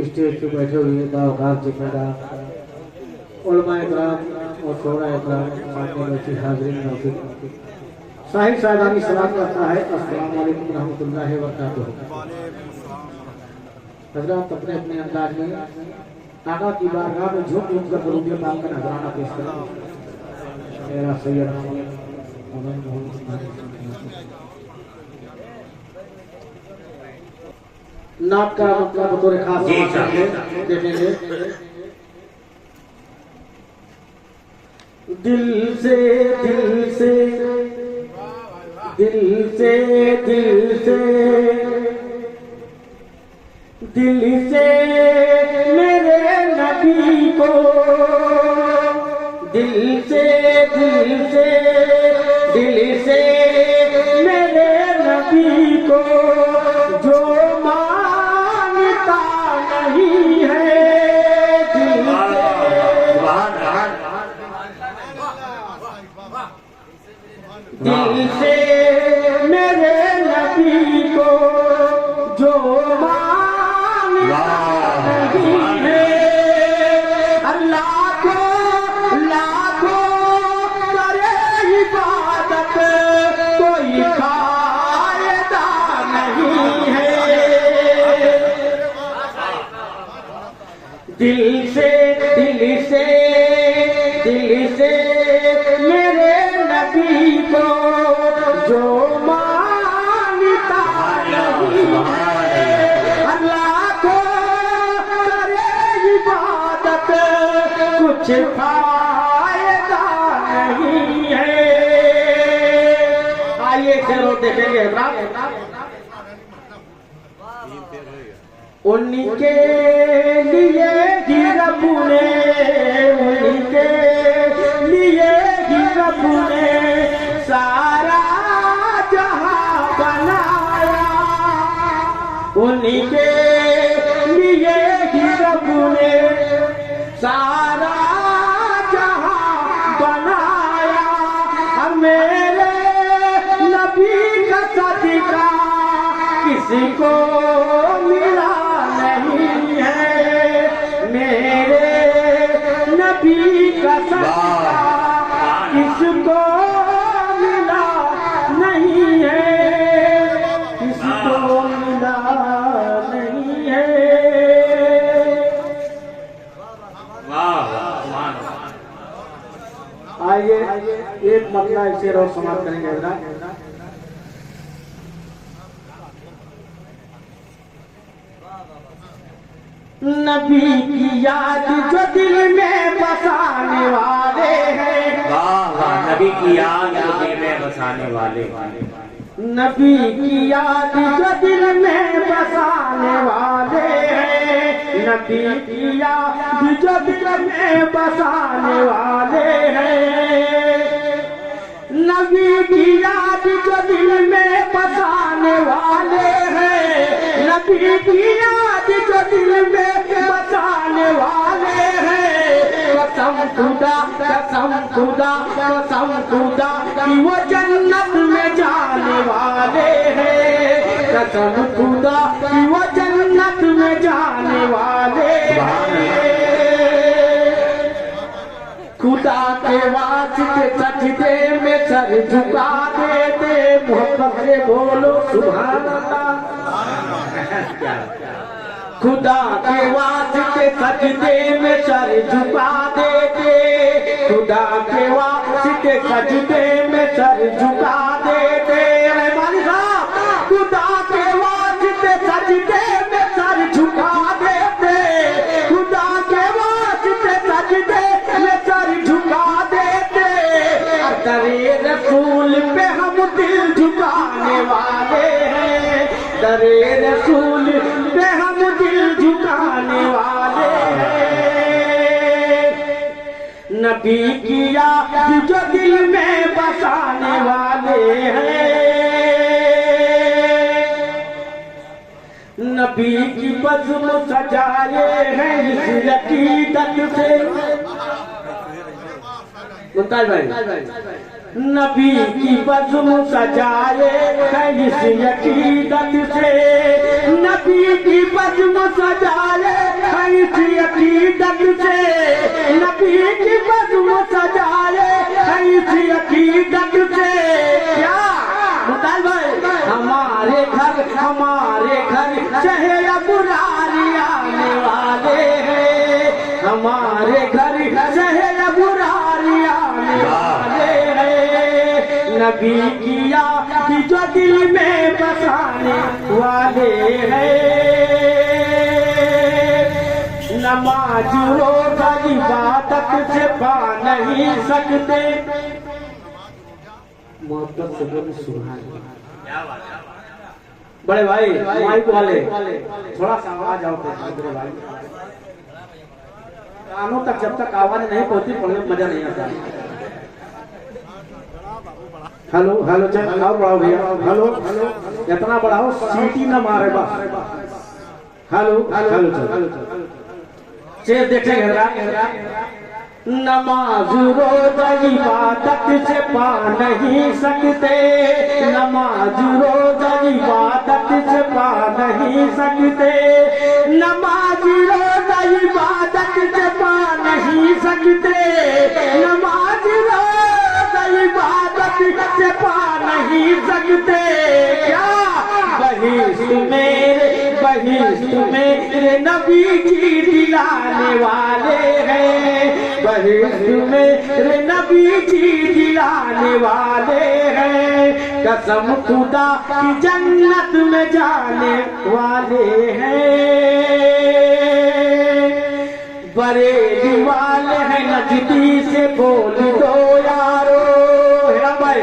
Stage पे बैठे हुए दावकार जिम्मेदार उलमा इकराम और शोरा इकराम सामने बैठी हाज़रीन नाज़रीन साहिब सादानी सलाम करता है अस्सलाम वालेकुम रहमतुल्लाहि व बरकातुहू। हज़रात अपने अपने अंदाज में आका की बारगाह में झूम झूम कर दरूद पाक का नजराना पेश करें। मेरा सैयद नाक का मतलब बतौर खास देखेंगे। दिल से दिल से दिल से दिल से दिल से मेरे नबी को दिल से दिल से दिल से मेरे नबी को जो मानता नहीं है दिल से मेरे नबी को जो मानता नहीं है अल्लाह को लाखों करे इबादत कोई फायदा नहीं है दिल से दिल से दिल से मेरे नबी को जो मानता नहीं है अल्लाह को करे इबादत कुछ फायदा नहीं है। आइए शेरों देखेंगे उनके लिए ही रब ने उनके लिए ही रब ने सारा जहां बनाया उनके लिए ही रब ने सारा जहां बनाया मेरे नबी का सदका किसको मिला नहीं है मेरे नबी का सदका किसको मिला नहीं है किसको मिला नहीं है। आइए एक मसला इसे रोज समाप्त करेंगे। नबी की याद जो दिल में बसाने वाले हैं नबी की याद जो दिल में बसाने वाले नबी की याद जो दिल में बसाने वाले हैं नबी की याद जो दिल में बसाने वाले हैं नबी की याद जो दिल में बसाने वाले हैं नबी की याद जो दिल में बसाने वाले हैं कसम खुदा कि वो जन्नत में जाने वाले हैं कसम खुदा कि वो जन्नत में जाने वाले हैं खुदा के वास्ते सजदे में सर झुका देते मोहब्बत से बोलो सुभान अल्लाह। खुदा के वास्ते सजदे में सर झुका देते खुदा के वास्ते सजदे में सर झुका देते मालिक साहब खुदा के वास्ते सजदे में सर झुका देते खुदा के वास्ते सजदे में सर झुका देते दरे रसूल पे हम दिल झुकाने वाले हैं दरे रसूल पे हम दिल झुकाने वाले हैं नबी की याद जो दिल में बसाने वाले हैं नबी की बज़्म सजाए हैं इस अकीदत से मुमताज भाई, नबी की बज़्म सजाए है इस अकीदत से, नबी की बज़्म सजाए है इस अकीदत से, नबी की बज़्म सजाए है इस अकीदत से। क्या मुमताज भाई, हमारे घर चाहे अबरारी आने वाले हैं, हमारे घर चाहे अबरारी आने वाले हैं, नबी की याद जो दिल में बसाने वाले हैं, नमाज रोज़ा इबादत से पा नहीं सकते। मोहब्बत से बोले सुभान अल्लाह। बड़े भाई माइक वाले थोड़ा सा आवाज आओ मेरे भाई, कानों तक जब तक आवाज नहीं पहुंची पढ़ने में मजा नहीं आता। हेलो हेलो चल और बढ़ाओ भैया, हेलो इतना बढ़ाओ सीटी न मारे बस। हेलो हेलो चल चेयर देखेंगे। नमाज रोज़ा इबादत से पा नहीं सकते, नमाज रोज़ा इबादत से पा नहीं सकते, नमाज रोज़ा इबादत से पा नहीं सकते, नमाज रोज़ा इबादत से पा नहीं सकते। क्या बहिश्त मेरे नबी की दिलाने वाले हैं, बहिश्त मेरे नबी जी दिलाने वाले हैं, कसम खुदा की जन्नत में जाने वाले हैं, बरेली वाले हैं नजदी से बोल दो यारो। हेरा भाई,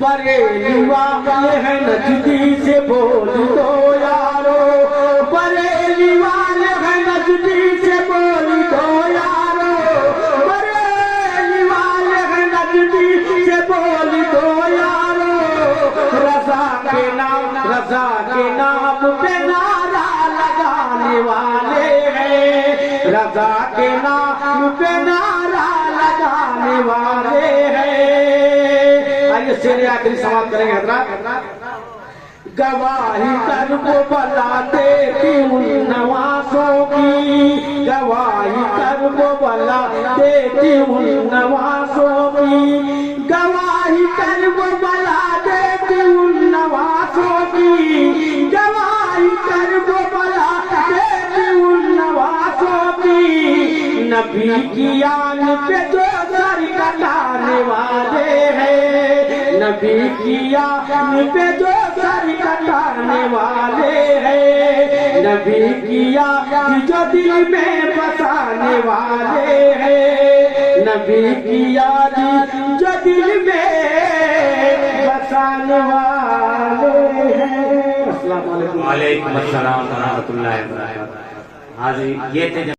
बरेली वाले हैं नजदी से बोल दो यारो, बरेली वाले हैं नजदी से बोल दो यारो, बरेली वाले हैं नजदी से बोल दो यारो, रज़ा के नाम पे नारा लगाने वाले हैं, रज़ा के नाम पे नारा लगाने वाले हैं। आइए शेर आखिरी समाप्त करेंगे हजरात। गवाही कर वो बला देती उन नवासों की, गवाही कर वो बला देती उन नवासों की, गवाही कर वो बला देती उन नवासों की, गवाही कर वो बला देती उन नवासों की, नबी की आन पे जो सर कटाने वाले हैं, नबी की आन पे जो सर कटाने वाले हैं, नबी की याद जो दिल में बसाने वाले हैं, नबी की याद जो दिल में बसाने वाले हैं। अस्सलाम वालेकुम। वालेकुम अस्सलाम व रहमतुल्लाहि व बरकातहू। हाजी ये थे